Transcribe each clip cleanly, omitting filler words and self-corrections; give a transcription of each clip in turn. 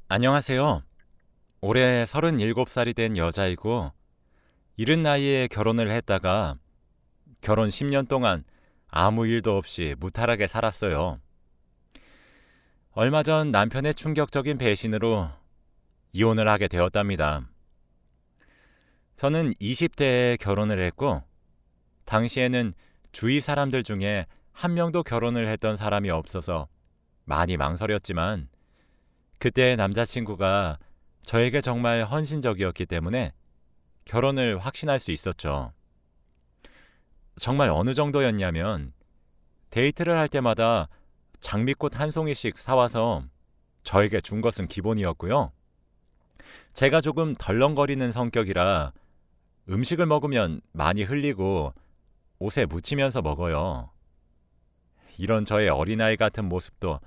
안녕하세요. 올해 37살이 된 여자이고, 이른 나이에 결혼을 했다가 결혼 10년 동안 아무 일도 없이 무탈하게 살았어요. 얼마 전 남편의 충격적인 배신으로 이혼을 하게 되었답니다. 저는 20대에 결혼을 했고, 당시에는 주위 사람들 중에 한 명도 결혼을 했던 사람이 없어서 많이 망설였지만, 그때 남자친구가 저에게 정말 헌신적이었기 때문에 결혼을 확신할 수 있었죠. 정말 어느 정도였냐면 데이트를 할 때마다 장미꽃 한 송이씩 사와서 저에게 준 것은 기본이었고요. 제가 조금 덜렁거리는 성격이라 음식을 먹으면 많이 흘리고 옷에 묻히면서 먹어요. 이런 저의 어린아이 같은 모습도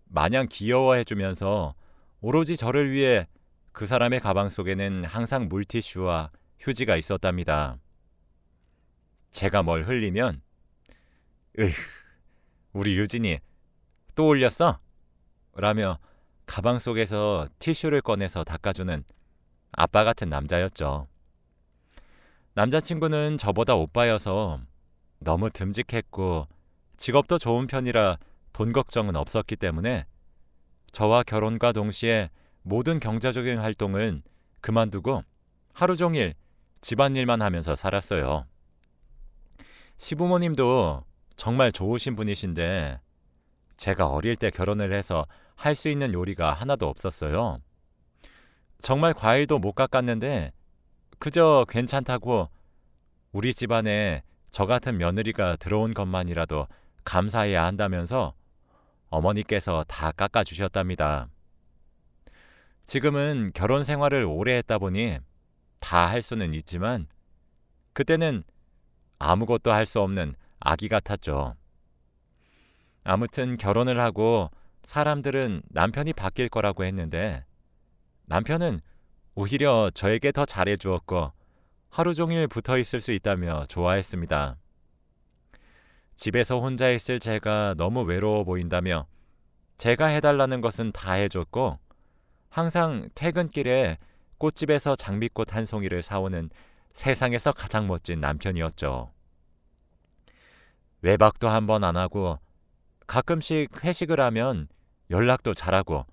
마냥 귀여워해주면서 오로지 저를 위해 그 사람의 가방 속에는 항상 물티슈와 휴지가 있었답니다. 제가 뭘 흘리면 으휴, 우리 유진이 또 올렸어? 라며 가방 속에서 티슈를 꺼내서 닦아주는 아빠 같은 남자였죠. 남자친구는 저보다 오빠여서 너무 듬직했고 직업도 좋은 편이라 돈 걱정은 없었기 때문에 저와 결혼과 동시에 모든 경제적인 활동은 그만두고 하루 종일 집안일만 하면서 살았어요. 시부모님도 정말 좋으신 분이신데 제가 어릴 때 결혼을 해서 할 수 있는 요리가 하나도 없었어요. 정말 과일도 못 깎았는데 그저 괜찮다고 우리 집안에 저 같은 며느리가 들어온 것만이라도 감사해야 한다면서 어머니께서 다 깎아주셨답니다. 지금은 결혼 생활을 오래 했다 보니 다 할 수는 있지만 그때는 아무것도 할 수 없는 아기 같았죠. 아무튼 결혼을 하고 사람들은 남편이 바뀔 거라고 했는데 남편은 오히려 저에게 더 잘해주었고 하루 종일 붙어 있을 수 있다며 좋아했습니다. 집에서 혼자 있을 제가 너무 외로워 보인다며 제가 해달라는 것은 다 해줬고 항상 퇴근길에 꽃집에서 장미꽃 한 송이를 사오는 세상에서 가장 멋진 남편이었죠. 외박도 한 번 안 하고 가끔씩 회식을 하면 연락도 잘하고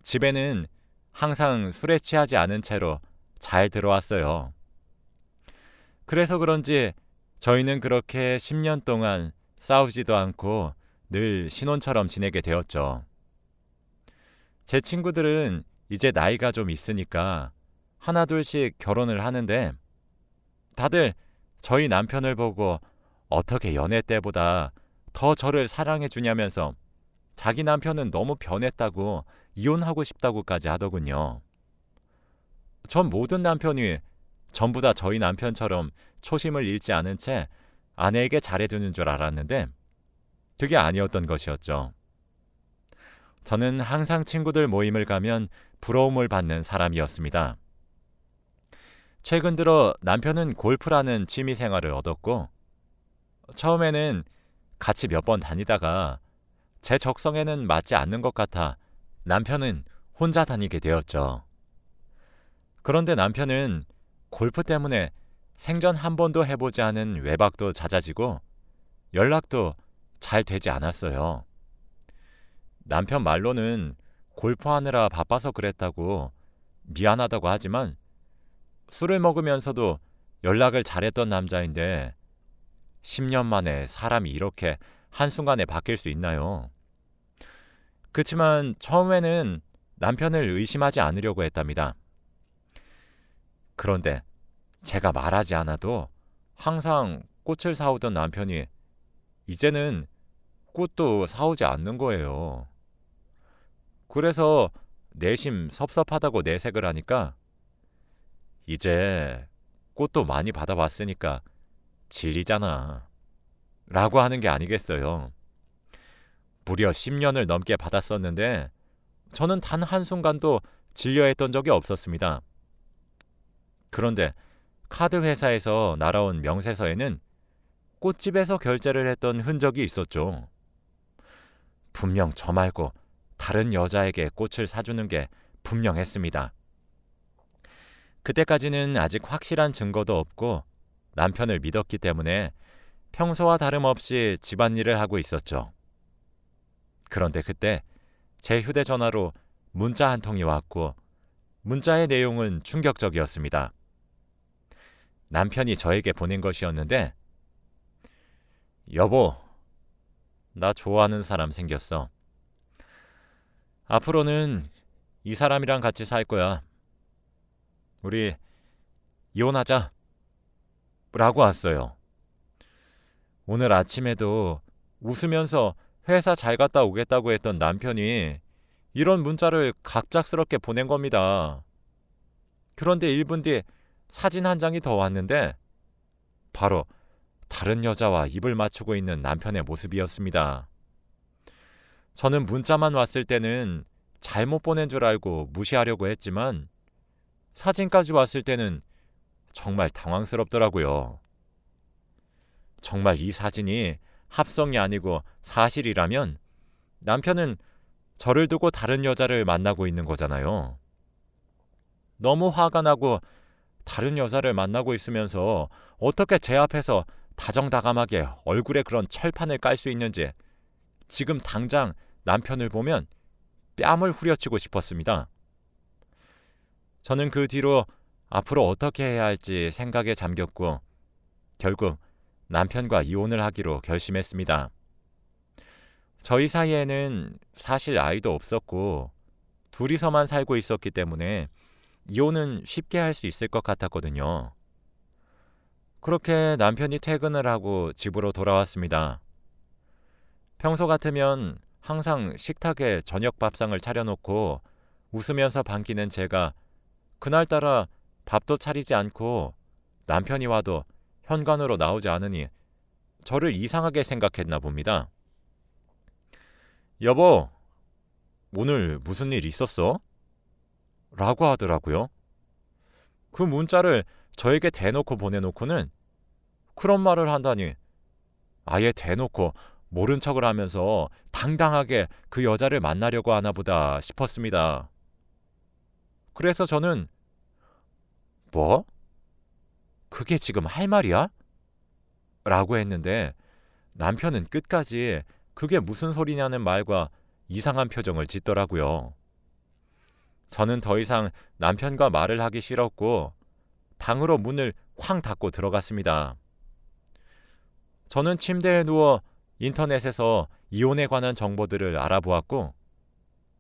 집에는 항상 술에 취하지 않은 채로 잘 들어왔어요. 그래서 그런지 저희는 그렇게 10년 동안 싸우지도 않고 늘 신혼처럼 지내게 되었죠. 제 친구들은 이제 나이가 좀 있으니까 하나둘씩 결혼을 하는데 다들 저희 남편을 보고 어떻게 연애 때보다 더 저를 사랑해 주냐면서 자기 남편은 너무 변했다고 이혼하고 싶다고까지 하더군요. 전 모든 남편이 전부 다 저희 남편처럼 초심을 잃지 않은 채 아내에게 잘해주는 줄 알았는데 그게 아니었던 것이었죠. 저는 항상 친구들 모임을 가면 부러움을 받는 사람이었습니다. 최근 들어 남편은 골프라는 취미 생활을 얻었고 처음에는 같이 몇 번 다니다가 제 적성에는 맞지 않는 것 같아 남편은 혼자 다니게 되었죠. 그런데 남편은 골프 때문에 생전 한 번도 해보지 않은 외박도 잦아지고 연락도 잘 되지 않았어요. 남편 말로는 골프하느라 바빠서 그랬다고 미안하다고 하지만 술을 먹으면서도 연락을 잘했던 남자인데 10년 만에 사람이 이렇게 한순간에 바뀔 수 있나요? 그치만 처음에는 남편을 의심하지 않으려고 했답니다. 그런데 제가 말하지 않아도 항상 꽃을 사오던 남편이 이제는 꽃도 사오지 않는 거예요. 그래서 내심 섭섭하다고 내색을 하니까 이제 꽃도 많이 받아봤으니까 질리잖아. 라고 하는 게 아니겠어요. 무려 10년을 넘게 받았었는데 저는 단 한순간도 질려했던 적이 없었습니다. 그런데 카드 회사에서 날아온 명세서에는 꽃집에서 결제를 했던 흔적이 있었죠. 분명 저 말고 다른 여자에게 꽃을 사주는 게 분명했습니다. 그때까지는 아직 확실한 증거도 없고 남편을 믿었기 때문에 평소와 다름없이 집안일을 하고 있었죠. 그런데 그때 제 휴대전화로 문자 한 통이 왔고 문자의 내용은 충격적이었습니다. 남편이 저에게 보낸 것이었는데, 여보, 나 좋아하는 사람 생겼어. 앞으로는 이 사람이랑 같이 살 거야. 우리 이혼하자. 라고 왔어요. 오늘 아침에도 웃으면서 회사 잘 갔다 오겠다고 했던 남편이 이런 문자를 갑작스럽게 보낸 겁니다. 그런데 1분 뒤 사진 한 장이 더 왔는데 바로 다른 여자와 입을 맞추고 있는 남편의 모습이었습니다. 저는 문자만 왔을 때는 잘못 보낸 줄 알고 무시하려고 했지만 사진까지 왔을 때는 정말 당황스럽더라고요. 정말 이 사진이 합성이 아니고 사실이라면 남편은 저를 두고 다른 여자를 만나고 있는 거잖아요. 너무 화가 나고 다른 여자를 만나고 있으면서 어떻게 제 앞에서 다정다감하게 얼굴에 그런 철판을 깔 수 있는지 지금 당장 남편을 보면 뺨을 후려치고 싶었습니다. 저는 그 뒤로 앞으로 어떻게 해야 할지 생각에 잠겼고 결국 남편과 이혼을 하기로 결심했습니다. 저희 사이에는 사실 아이도 없었고 둘이서만 살고 있었기 때문에 이혼은 쉽게 할 수 있을 것 같았거든요. 그렇게 남편이 퇴근을 하고 집으로 돌아왔습니다. 평소 같으면 항상 식탁에 저녁 밥상을 차려놓고 웃으면서 반기는 제가 그날따라 밥도 차리지 않고 남편이 와도 현관으로 나오지 않으니 저를 이상하게 생각했나 봅니다. 여보, 오늘 무슨 일 있었어? 라고 하더라고요. 그 문자를 저에게 대놓고 보내놓고는 그런 말을 한다니 아예 대놓고 모른 척을 하면서 당당하게 그 여자를 만나려고 하나 보다 싶었습니다. 그래서 저는 뭐? 그게 지금 할 말이야? 라고 했는데 남편은 끝까지 그게 무슨 소리냐는 말과 이상한 표정을 짓더라고요. 저는 더 이상 남편과 말을 하기 싫었고 방으로 문을 쾅 닫고 들어갔습니다. 저는 침대에 누워 인터넷에서 이혼에 관한 정보들을 알아보았고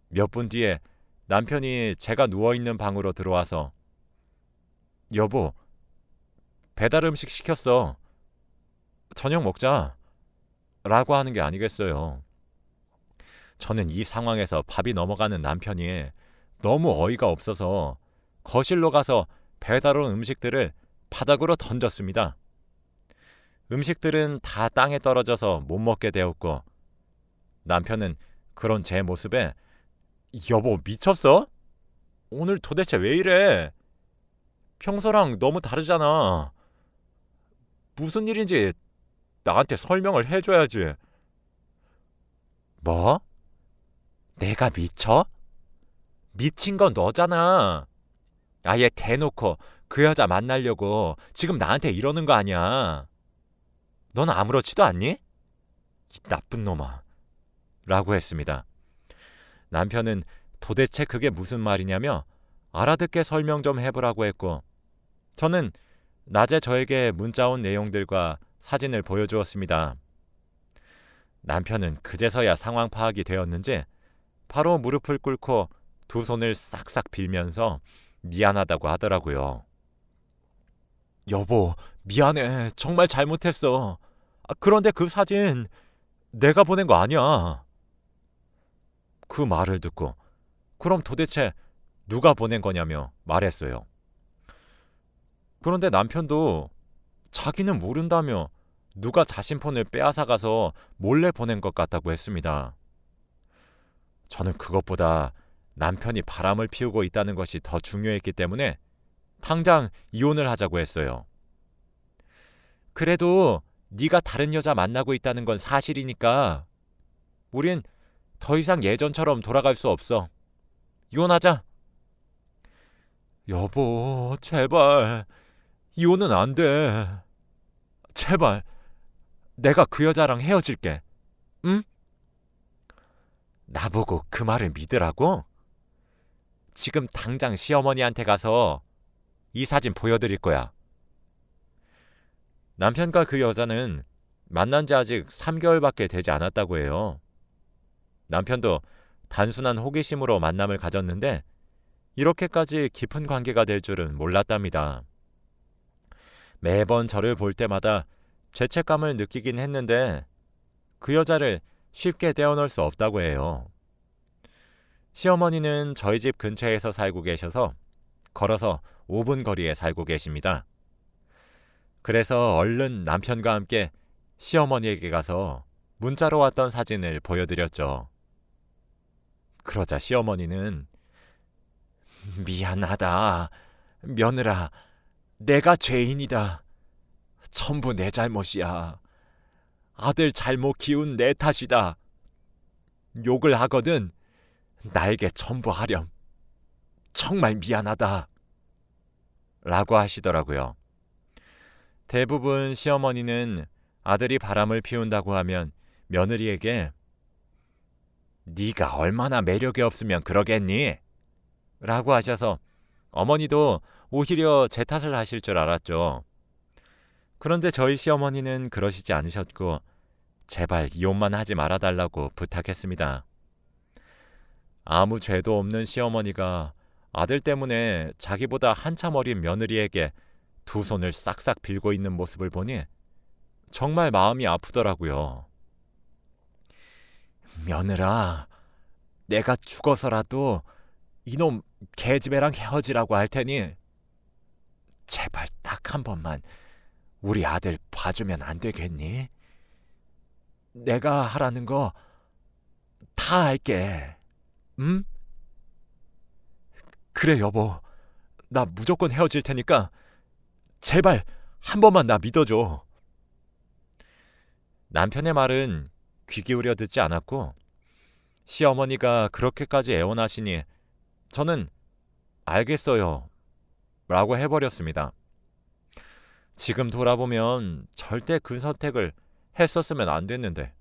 몇 분 뒤에 남편이 제가 누워있는 방으로 들어와서 여보, 배달 음식 시켰어. 저녁 먹자. 라고 하는 게 아니겠어요. 저는 이 상황에서 밥이 넘어가는 남편이 너무 어이가 없어서 거실로 가서 배달 온 음식들을 바닥으로 던졌습니다. 음식들은 다 땅에 떨어져서 못 먹게 되었고 남편은 그런 제 모습에 여보 미쳤어? 오늘 도대체 왜 이래? 평소랑 너무 다르잖아. 무슨 일인지 나한테 설명을 해줘야지. 뭐? 내가 미쳐? 미친 건 너잖아. 아예 대놓고 그 여자 만나려고 지금 나한테 이러는 거 아니야. 넌 아무렇지도 않니? 이 나쁜 놈아. 라고 했습니다. 남편은 도대체 그게 무슨 말이냐며 알아듣게 설명 좀 해보라고 했고 저는 낮에 저에게 문자 온 내용들과 사진을 보여주었습니다. 남편은 그제서야 상황 파악이 되었는지 바로 무릎을 꿇고 두 손을 싹싹 빌면서 미안하다고 하더라고요. 여보, 미안해. 정말 잘못했어. 그런데 그 사진 내가 보낸 거 아니야. 그 말을 듣고 그럼 도대체 누가 보낸 거냐며 말했어요. 그런데 남편도 자기는 모른다며 누가 자신 폰을 빼앗아가서 몰래 보낸 것 같다고 했습니다. 저는 그것보다 남편이 바람을 피우고 있다는 것이 더 중요했기 때문에 당장 이혼을 하자고 했어요. 그래도 네가 다른 여자 만나고 있다는 건 사실이니까 우린 더 이상 예전처럼 돌아갈 수 없어. 이혼하자. 여보, 제발. 이혼은 안 돼. 제발. 내가 그 여자랑 헤어질게. 응? 나보고 그 말을 믿으라고? 지금 당장 시어머니한테 가서 이 사진 보여드릴 거야. 남편과 그 여자는 만난 지 아직 3개월밖에 되지 않았다고 해요. 남편도 단순한 호기심으로 만남을 가졌는데 이렇게까지 깊은 관계가 될 줄은 몰랐답니다. 매번 저를 볼 때마다 죄책감을 느끼긴 했는데 그 여자를 쉽게 떼어놓을 수 없다고 해요. 시어머니는 저희 집 근처에서 살고 계셔서 걸어서 5분 거리에 살고 계십니다. 그래서 얼른 남편과 함께 시어머니에게 가서 문자로 왔던 사진을 보여드렸죠. 그러자 시어머니는 미안하다. 며느라, 내가 죄인이다. 전부 내 잘못이야. 아들 잘못 키운 내 탓이다. 욕을 하거든 나에게 전부 하렴. 정말 미안하다. 라고 하시더라고요. 대부분 시어머니는 아들이 바람을 피운다고 하면 며느리에게 네가 얼마나 매력이 없으면 그러겠니? 라고 하셔서 어머니도 오히려 제 탓을 하실 줄 알았죠. 그런데 저희 시어머니는 그러시지 않으셨고 제발 이혼만 하지 말아달라고 부탁했습니다. 아무 죄도 없는 시어머니가 아들 때문에 자기보다 한참 어린 며느리에게 두 손을 싹싹 빌고 있는 모습을 보니 정말 마음이 아프더라고요. 며느라, 내가 죽어서라도 이놈 개집애랑 헤어지라고 할 테니 제발 딱 한 번만 우리 아들 봐주면 안 되겠니? 내가 하라는 거 다 할게. 응? 그래 여보, 나 무조건 헤어질 테니까 제발 한 번만 나 믿어줘. 남편의 말은 귀 기울여 듣지 않았고 시어머니가 그렇게까지 애원하시니 저는 알겠어요 라고 해버렸습니다. 지금 돌아보면 절대 그 선택을 했었으면 안 됐는데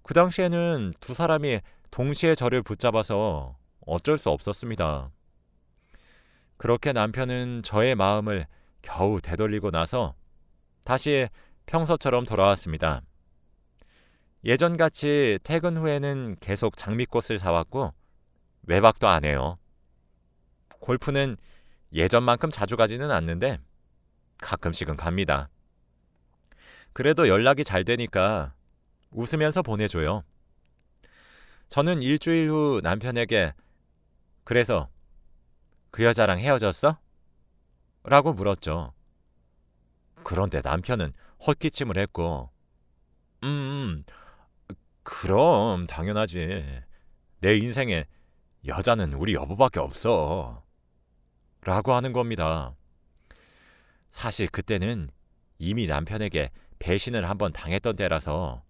그 당시에는 두 사람이 동시에 저를 붙잡아서 어쩔 수 없었습니다. 그렇게 남편은 저의 마음을 겨우 되돌리고 나서 다시 평소처럼 돌아왔습니다. 예전같이 퇴근 후에는 계속 장미꽃을 사왔고 외박도 안 해요. 골프는 예전만큼 자주 가지는 않는데 가끔씩은 갑니다. 그래도 연락이 잘 되니까 웃으면서 보내줘요. 저는 일주일 후 남편에게 그래서 그 여자랑 헤어졌어? 라고 물었죠. 그런데 남편은 헛기침을 했고 그럼 당연하지. 내 인생에 여자는 우리 여보밖에 없어. 라고 하는 겁니다. 사실 그때는 이미 남편에게 배신을 한번 당했던 때라서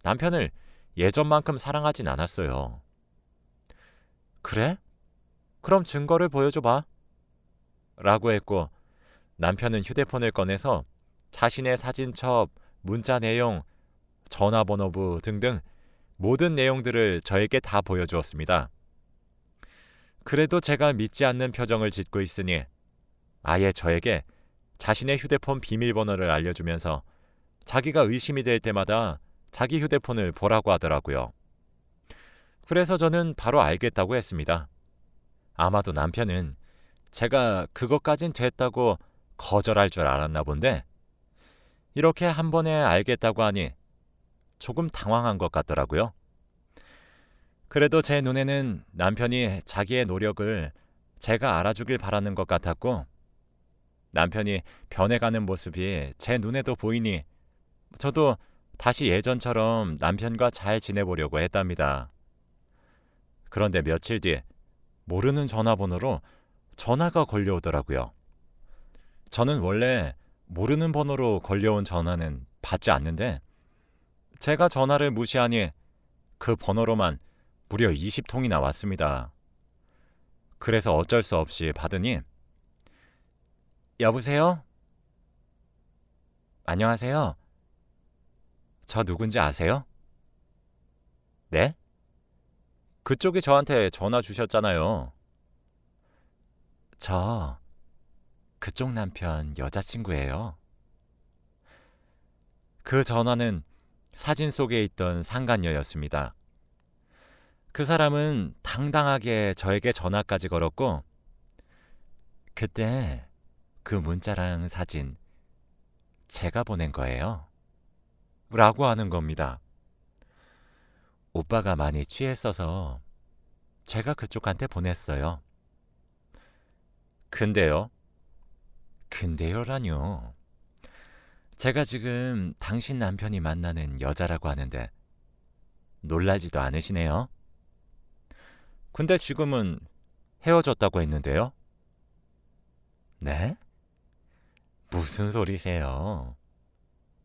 남편을 예전만큼 사랑하진 않았어요. 그래? 그럼 증거를 보여줘봐. 라고 했고 남편은 휴대폰을 꺼내서 자신의 사진첩, 문자 내용, 전화번호부 등등 모든 내용들을 저에게 다 보여주었습니다. 그래도 제가 믿지 않는 표정을 짓고 있으니 아예 저에게 자신의 휴대폰 비밀번호를 알려주면서 자기가 의심이 될 때마다 자기 휴대폰을 보라고 하더라고요. 그래서 저는 바로 알겠다고 했습니다. 아마도 남편은 제가 그것까진 됐다고 거절할 줄 알았나 본데 이렇게 한 번에 알겠다고 하니 조금 당황한 것 같더라고요. 그래도 제 눈에는 남편이 자기의 노력을 제가 알아주길 바라는 것 같았고 남편이 변해가는 모습이 제 눈에도 보이니 저도 다시 예전처럼 남편과 잘 지내보려고 했답니다. 그런데 며칠 뒤 모르는 전화번호로 전화가 걸려오더라고요. 저는 원래 모르는 번호로 걸려온 전화는 받지 않는데 제가 전화를 무시하니 그 번호로만 무려 20통이나 왔습니다. 그래서 어쩔 수 없이 받으니 여보세요? 안녕하세요. 저 누군지 아세요? 네? 그쪽이 저한테 전화 주셨잖아요. 저 그쪽 남편 여자친구예요. 그 전화는 사진 속에 있던 상간녀였습니다. 그 사람은 당당하게 저에게 전화까지 걸었고, 그때 그 문자랑 사진 제가 보낸 거예요. 라고 하는 겁니다. 오빠가 많이 취했어서 제가 그쪽한테 보냈어요. 근데요? 근데요라뇨. 제가 지금 당신 남편이 만나는 여자라고 하는데 놀라지도 않으시네요? 근데 지금은 헤어졌다고 했는데요? 네? 무슨 소리세요?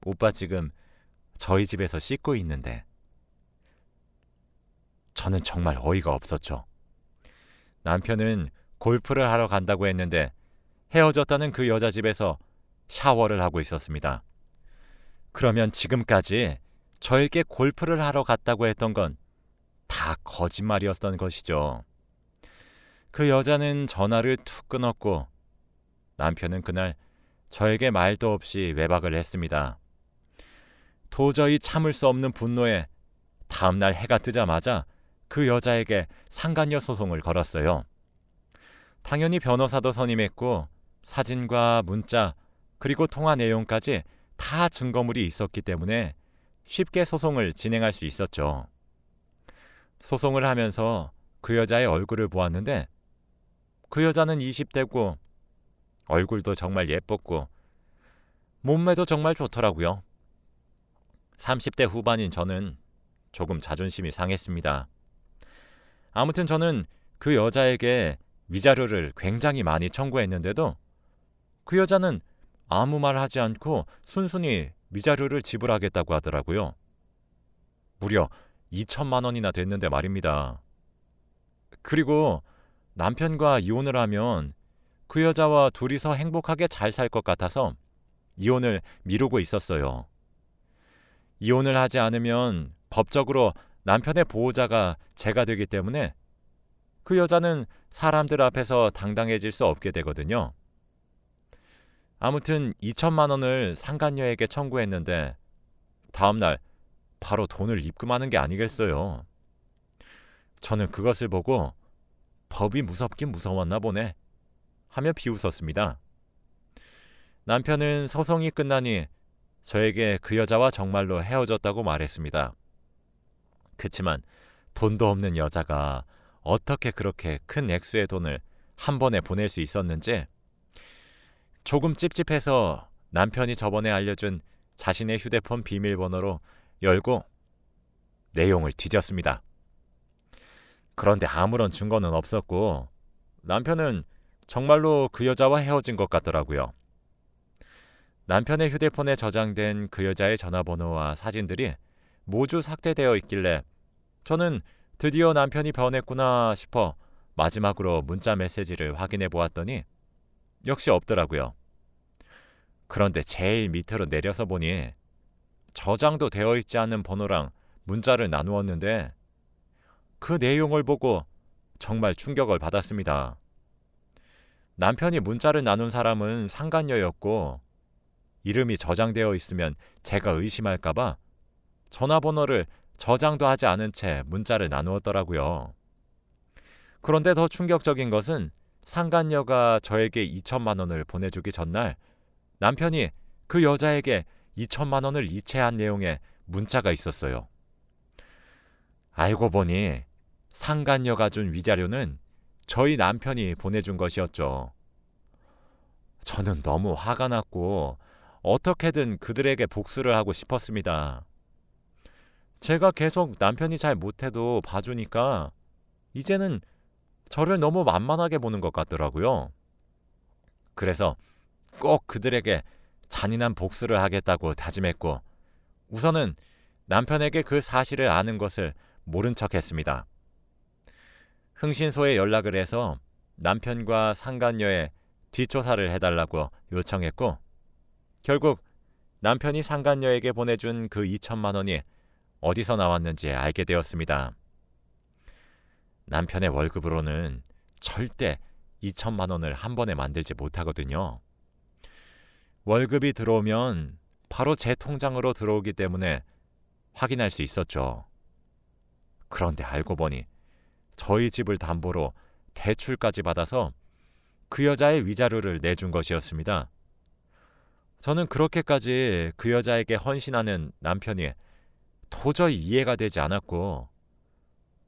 오빠 지금 저희 집에서 씻고 있는데. 저는 정말 어이가 없었죠. 남편은 골프를 하러 간다고 했는데 헤어졌다는 그 여자 집에서 샤워를 하고 있었습니다. 그러면 지금까지 저에게 골프를 하러 갔다고 했던 건 다 거짓말이었던 것이죠. 그 여자는 전화를 툭 끊었고 남편은 그날 저에게 말도 없이 외박을 했습니다. 도저히 참을 수 없는 분노에 다음날 해가 뜨자마자 그 여자에게 상간녀 소송을 걸었어요. 당연히 변호사도 선임했고 사진과 문자 그리고 통화 내용까지 다 증거물이 있었기 때문에 쉽게 소송을 진행할 수 있었죠. 소송을 하면서 그 여자의 얼굴을 보았는데 그 여자는 20대고 얼굴도 정말 예뻤고 몸매도 정말 좋더라고요. 30대 후반인 저는 조금 자존심이 상했습니다. 아무튼 저는 그 여자에게 위자료를 굉장히 많이 청구했는데도 그 여자는 아무 말 하지 않고 순순히 위자료를 지불하겠다고 하더라고요. 무려 2천만 원이나 됐는데 말입니다. 그리고 남편과 이혼을 하면 그 여자와 둘이서 행복하게 잘 살 것 같아서 이혼을 미루고 있었어요. 이혼을 하지 않으면 법적으로 남편의 보호자가 제가 되기 때문에 그 여자는 사람들 앞에서 당당해질 수 없게 되거든요. 아무튼 2천만 원을 상간녀에게 청구했는데 다음날 바로 돈을 입금하는 게 아니겠어요. 저는 그것을 보고 법이 무섭긴 무서웠나 보네 하며 비웃었습니다. 남편은 소송이 끝나니 저에게 그 여자와 정말로 헤어졌다고 말했습니다. 그치만 돈도 없는 여자가 어떻게 그렇게 큰 액수의 돈을 한 번에 보낼 수 있었는지 조금 찝찝해서 남편이 저번에 알려준 자신의 휴대폰 비밀번호로 열고 내용을 뒤졌습니다. 그런데 아무런 증거는 없었고 남편은 정말로 그 여자와 헤어진 것 같더라고요. 남편의 휴대폰에 저장된 그 여자의 전화번호와 사진들이 모두 삭제되어 있길래 저는 드디어 남편이 변했구나 싶어 마지막으로 문자 메시지를 확인해 보았더니 역시 없더라고요. 그런데 제일 밑으로 내려서 보니 저장도 되어 있지 않은 번호랑 문자를 나누었는데 그 내용을 보고 정말 충격을 받았습니다. 남편이 문자를 나눈 사람은 상간녀였고 이름이 저장되어 있으면 제가 의심할까봐 전화번호를 저장도 하지 않은 채 문자를 나누었더라고요. 그런데 더 충격적인 것은 상간녀가 저에게 2천만 원을 보내주기 전날 남편이 그 여자에게 2천만 원을 이체한 내용의 문자가 있었어요. 알고 보니 상간녀가 준 위자료는 저희 남편이 보내준 것이었죠. 저는 너무 화가 났고 어떻게든 그들에게 복수를 하고 싶었습니다. 제가 계속 남편이 잘 못해도 봐주니까 이제는 저를 너무 만만하게 보는 것 같더라고요. 그래서 꼭 그들에게 잔인한 복수를 하겠다고 다짐했고 우선은 남편에게 그 사실을 아는 것을 모른 척했습니다. 흥신소에 연락을 해서 남편과 상간녀의 뒷조사를 해달라고 요청했고 결국 남편이 상간녀에게 보내준 그 2천만 원이 어디서 나왔는지 알게 되었습니다. 남편의 월급으로는 절대 2천만 원을 한 번에 만들지 못하거든요. 월급이 들어오면 바로 제 통장으로 들어오기 때문에 확인할 수 있었죠. 그런데 알고 보니 저희 집을 담보로 대출까지 받아서 그 여자의 위자료를 내준 것이었습니다. 저는 그렇게까지 그 여자에게 헌신하는 남편이 도저히 이해가 되지 않았고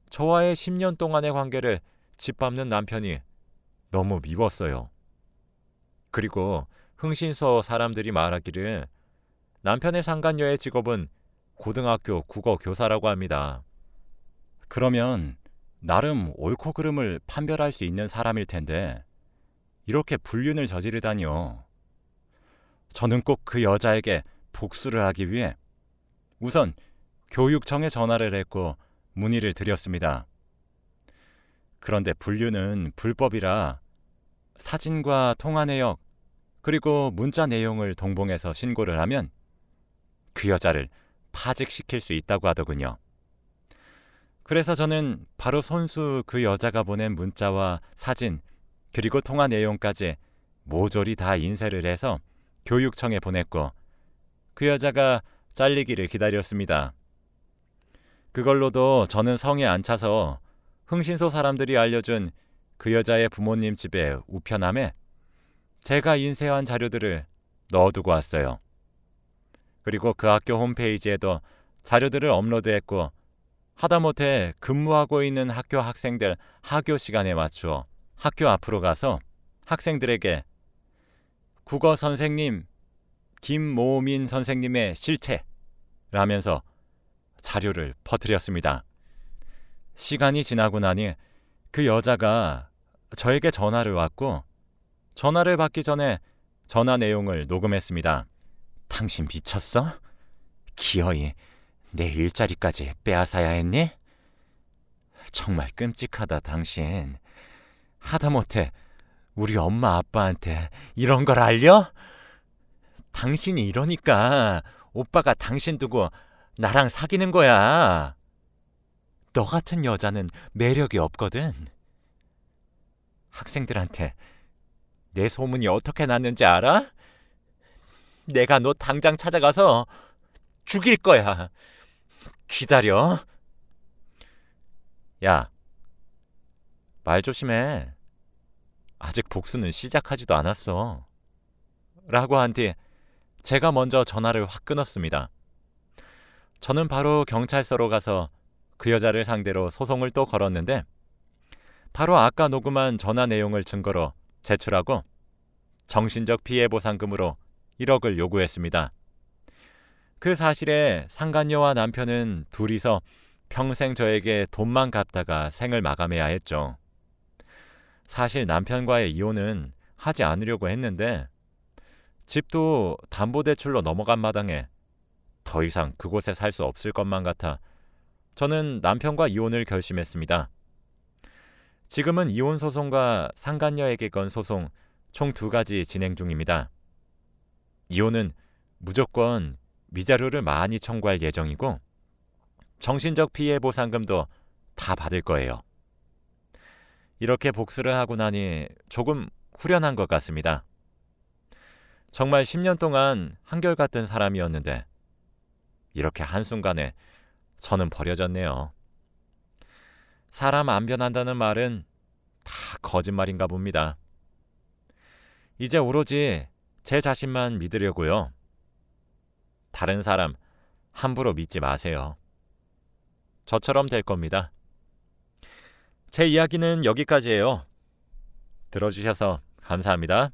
저와의 10년 동안의 관계를 짓밟는 남편이 너무 미웠어요. 그리고 흥신소 사람들이 말하기를 남편의 상간녀의 직업은 고등학교 국어 교사라고 합니다. 그러면 나름 옳고 그름을 판별할 수 있는 사람일 텐데 이렇게 불륜을 저지르다니요. 저는 꼭 그 여자에게 복수를 하기 위해 우선 교육청에 전화를 했고 문의를 드렸습니다. 그런데 불륜은 불법이라 사진과 통화 내역 그리고 문자 내용을 동봉해서 신고를 하면 그 여자를 파직시킬 수 있다고 하더군요. 그래서 저는 바로 손수 그 여자가 보낸 문자와 사진 그리고 통화 내용까지 모조리 다 인쇄를 해서 교육청에 보냈고 그 여자가 잘리기를 기다렸습니다. 그걸로도 저는 성에 안 차서 흥신소 사람들이 알려준 그 여자의 부모님 집에 우편함에 제가 인쇄한 자료들을 넣어두고 왔어요. 그리고 그 학교 홈페이지에도 자료들을 업로드했고 하다못해 근무하고 있는 학교 학생들 하교 시간에 맞추어 학교 앞으로 가서 학생들에게 국어 선생님 김모민 선생님의 실체라면서 자료를 퍼뜨렸습니다. 시간이 지나고 나니 그 여자가 저에게 전화를 왔고 전화를 받기 전에 전화 내용을 녹음했습니다. 당신 미쳤어? 기어이 내 일자리까지 빼앗아야 했니? 정말 끔찍하다 당신. 하다못해 우리 엄마 아빠한테 이런 걸 알려? 당신이 이러니까 오빠가 당신 두고 나랑 사귀는 거야. 너 같은 여자는 매력이 없거든. 학생들한테 내 소문이 어떻게 났는지 알아? 내가 너 당장 찾아가서 죽일 거야. 기다려. 야, 말 조심해. 아직 복수는 시작하지도 않았어. 라고 한 뒤 제가 먼저 전화를 확 끊었습니다. 저는 바로 경찰서로 가서 그 여자를 상대로 소송을 또 걸었는데 바로 아까 녹음한 전화 내용을 증거로 제출하고 정신적 피해 보상금으로 1억을 요구했습니다. 그 사실에 상간녀와 남편은 둘이서 평생 저에게 돈만 갚다가 생을 마감해야 했죠. 사실 남편과의 이혼은 하지 않으려고 했는데 집도 담보대출로 넘어간 마당에 더 이상 그곳에 살 수 없을 것만 같아 저는 남편과 이혼을 결심했습니다. 지금은 이혼 소송과 상간녀에게 건 소송 총 2가지 진행 중입니다. 이혼은 무조건 위자료를 많이 청구할 예정이고 정신적 피해 보상금도 다 받을 거예요. 이렇게 복수를 하고 나니 조금 후련한 것 같습니다. 정말 10년 동안 한결같은 사람이었는데 이렇게 한순간에 저는 버려졌네요. 사람 안 변한다는 말은 다 거짓말인가 봅니다. 이제 오로지 제 자신만 믿으려고요. 다른 사람 함부로 믿지 마세요. 저처럼 될 겁니다. 제 이야기는 여기까지예요. 들어주셔서 감사합니다.